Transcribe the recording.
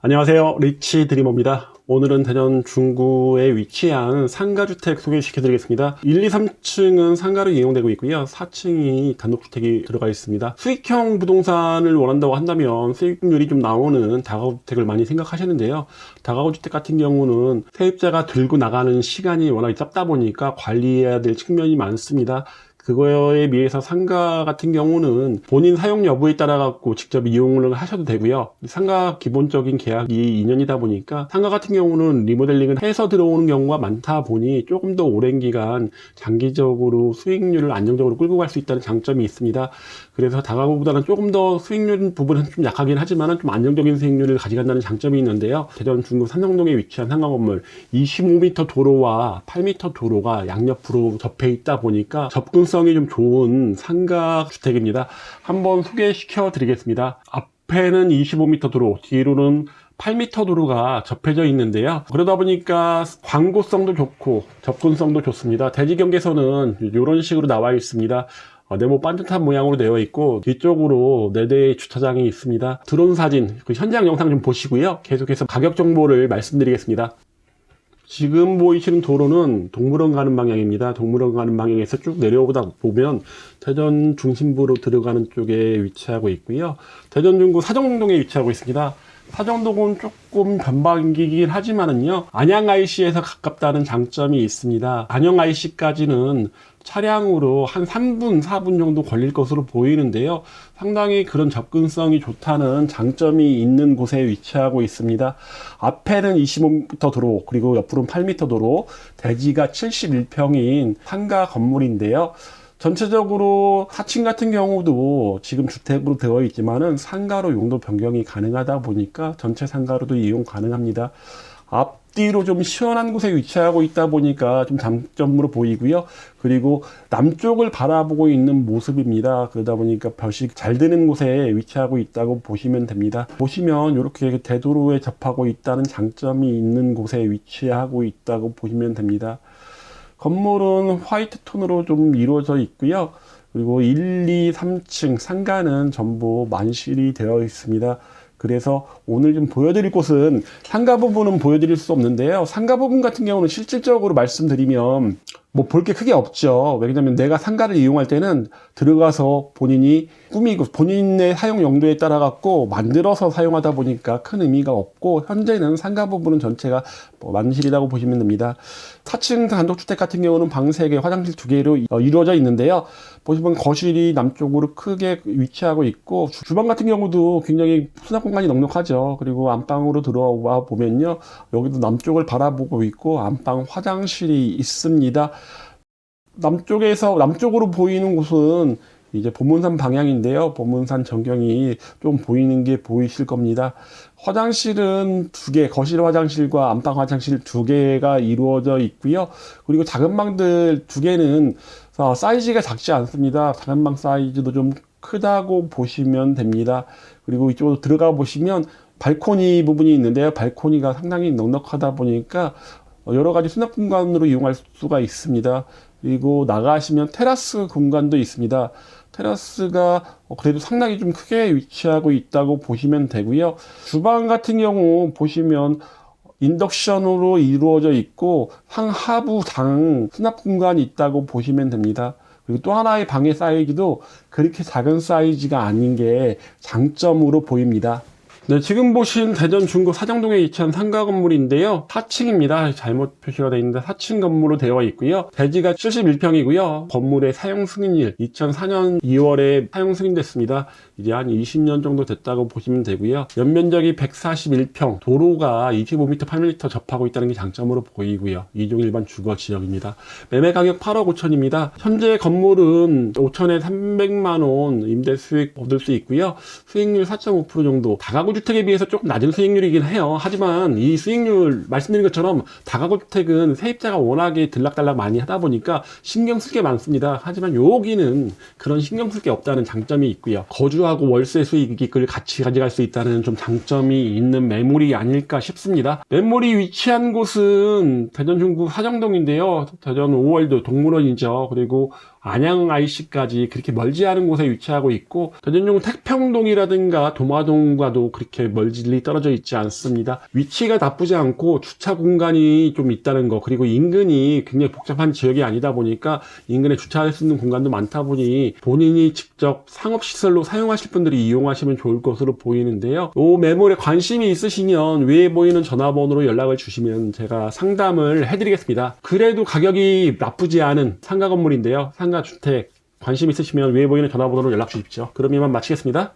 안녕하세요. 리치 드리머입니다. 오늘은 대전 중구에 위치한 상가주택 소개시켜 드리겠습니다. 1, 2, 3층은 상가로 이용되고 있고요. 4층이 단독주택이 들어가 있습니다. 수익형 부동산을 원한다고 한다면 수익률이 좀 나오는 다가구주택을 많이 생각하시는데요. 다가구주택 같은 경우는 세입자가 들고 나가는 시간이 워낙 짧다 보니까 관리해야 될 측면이 많습니다. 그거에 비해서 상가 같은 경우는 본인 사용 여부에 따라 갖고 직접 이용을 하셔도 되고요. 상가 기본적인 계약이 2년이다 보니까 상가 같은 경우는 리모델링을 해서 들어오는 경우가 많다 보니 조금 더 오랜 기간 장기적으로 수익률을 안정적으로 끌고 갈 수 있다는 장점이 있습니다. 그래서 다가구보다는 조금 더 수익률 부분은 좀 약하긴 하지만 좀 안정적인 수익률을 가져간다는 장점이 있는데요. 대전 중구 삼성동에 위치한 상가 건물 25m 도로와 8m 도로가 양옆으로 접해 있다 보니까 접근성이 좀 좋은 상가 주택입니다. 한번 소개시켜 드리겠습니다. 앞에는 25m 도로, 뒤로는 8m 도로가 접해져 있는데요. 그러다 보니까 광고성도 좋고 접근성도 좋습니다. 대지 경계선은 이런 식으로 나와 있습니다. 네모 반듯한 모양으로 되어 있고 뒤쪽으로 4대의 주차장이 있습니다. 드론 사진, 현장 영상 좀 보시고요. 계속해서 가격 정보를 말씀드리겠습니다. 지금 보이시는 도로는 동물원 가는 방향입니다. 동물원 가는 방향에서 쭉 내려오다 보면 대전 중심부로 들어가는 쪽에 위치하고 있고요. 대전 중구 사정동에 위치하고 있습니다. 사정동은 조금 변방이긴 하지만은요, 안양 IC에서 가깝다는 장점이 있습니다. 안양 IC까지는 차량으로 한 3분, 4분 정도 걸릴 것으로 보이는데요. 상당히 그런 접근성이 좋다는 장점이 있는 곳에 위치하고 있습니다. 앞에는 25m 도로, 그리고 옆으로는 8m 도로, 대지가 71평인 상가 건물인데요. 전체적으로 4층 같은 경우도 지금 주택으로 되어 있지만은 상가로 용도 변경이 가능하다 보니까 전체 상가로도 이용 가능합니다. 앞뒤로 좀 시원한 곳에 위치하고 있다 보니까 좀 장점으로 보이고요. 그리고 남쪽을 바라보고 있는 모습입니다. 그러다 보니까 볕이 잘 드는 곳에 위치하고 있다고 보시면 됩니다. 보시면 이렇게 대도로에 접하고 있다는 장점이 있는 곳에 위치하고 있다고 보시면 됩니다. 건물은 화이트 톤으로 좀 이루어져 있고요. 그리고 1, 2, 3층 상가는 전부 만실이 되어 있습니다. 그래서 오늘 좀 보여드릴 곳은 상가 부분은 보여드릴 수 없는데요. 상가 부분 같은 경우는 실질적으로 말씀드리면 뭐 볼 게 크게 없죠. 왜냐면 내가 상가를 이용할 때는 들어가서 본인이 꾸미고 본인의 사용 용도에 따라 갖고 만들어서 사용하다 보니까 큰 의미가 없고, 현재는 상가 부분은 전체가 만실이라고 보시면 됩니다. 4층 단독주택 같은 경우는 방 3개, 화장실 2개로 이루어져 있는데요. 보시면 거실이 남쪽으로 크게 위치하고 있고, 주방 같은 경우도 굉장히 수납 공간이 넉넉하죠. 그리고 안방으로 들어와 보면요, 여기도 남쪽을 바라보고 있고 안방 화장실이 있습니다. 남쪽으로 보이는 곳은 이제 보문산 방향인데요. 보문산 전경이 좀 보이는 게 보이실 겁니다. 화장실은 2개, 거실 화장실과 안방 화장실 2개가 이루어져 있고요. 그리고 작은 방들 2개는 사이즈가 작지 않습니다. 작은 방 사이즈도 좀 크다고 보시면 됩니다. 그리고 이쪽으로 들어가 보시면 발코니 부분이 있는데요. 발코니가 상당히 넉넉하다 보니까 여러 가지 수납 공간으로 이용할 수가 있습니다. 그리고 나가시면 테라스 공간도 있습니다. 테라스가 그래도 상당히 좀 크게 위치하고 있다고 보시면 되고요. 주방 같은 경우 보시면 인덕션으로 이루어져 있고 상하부 장 수납 공간이 있다고 보시면 됩니다. 그리고 또 하나의 방의 사이즈도 그렇게 작은 사이즈가 아닌 게 장점으로 보입니다. 네, 지금 보신 대전 중구 사정동에 위치한 상가 건물인데요. 4층입니다. 잘못 표시가 되어 있는데 4층 건물로 되어 있고요. 대지가 71평이고요. 건물의 사용 승인일 2004년 2월에 사용 승인됐습니다. 이제 한 20년 정도 됐다고 보시면 되고요. 연면적이 141평, 도로가 25m, 8m 접하고 있다는 게 장점으로 보이고요. 2종 일반 주거 지역입니다. 매매 가격 8억 5천입니다. 현재 건물은 5천에 300만 원 임대 수익 얻을 수 있고요. 수익률 4.5% 정도. 다가구 주택에 비해서 조금 낮은 수익률이긴 해요. 하지만 이 수익률 말씀드린 것처럼 다가구 주택은 세입자가 워낙에 들락달락 많이 하다 보니까 신경 쓸 게 많습니다. 하지만 여기는 그런 신경 쓸 게 없다는 장점이 있고요. 거주하고 월세 수익을 같이 가져갈 수 있다는 좀 장점이 있는 매물이 아닐까 싶습니다. 매물이 위치한 곳은 대전 중구 사정동인데요. 대전 5월드 동물원이죠. 그리고 안양 IC까지 그렇게 멀지 않은 곳에 위치하고 있고 대전용 태평동이라든가 도마동과도 그렇게 멀리 떨어져 있지 않습니다. 위치가 나쁘지 않고 주차 공간이 좀 있다는 거, 그리고 인근이 굉장히 복잡한 지역이 아니다 보니까 인근에 주차할 수 있는 공간도 많다 보니 본인이 직접 상업시설로 사용하실 분들이 이용하시면 좋을 것으로 보이는데요. 이 매물에 관심이 있으시면 위에 보이는 전화번호로 연락을 주시면 제가 상담을 해드리겠습니다. 그래도 가격이 나쁘지 않은 상가 건물인데요. 상가 주택 관심 있으시면 위에 보이는 전화번호로 연락 주십시오. 그럼 이만 마치겠습니다.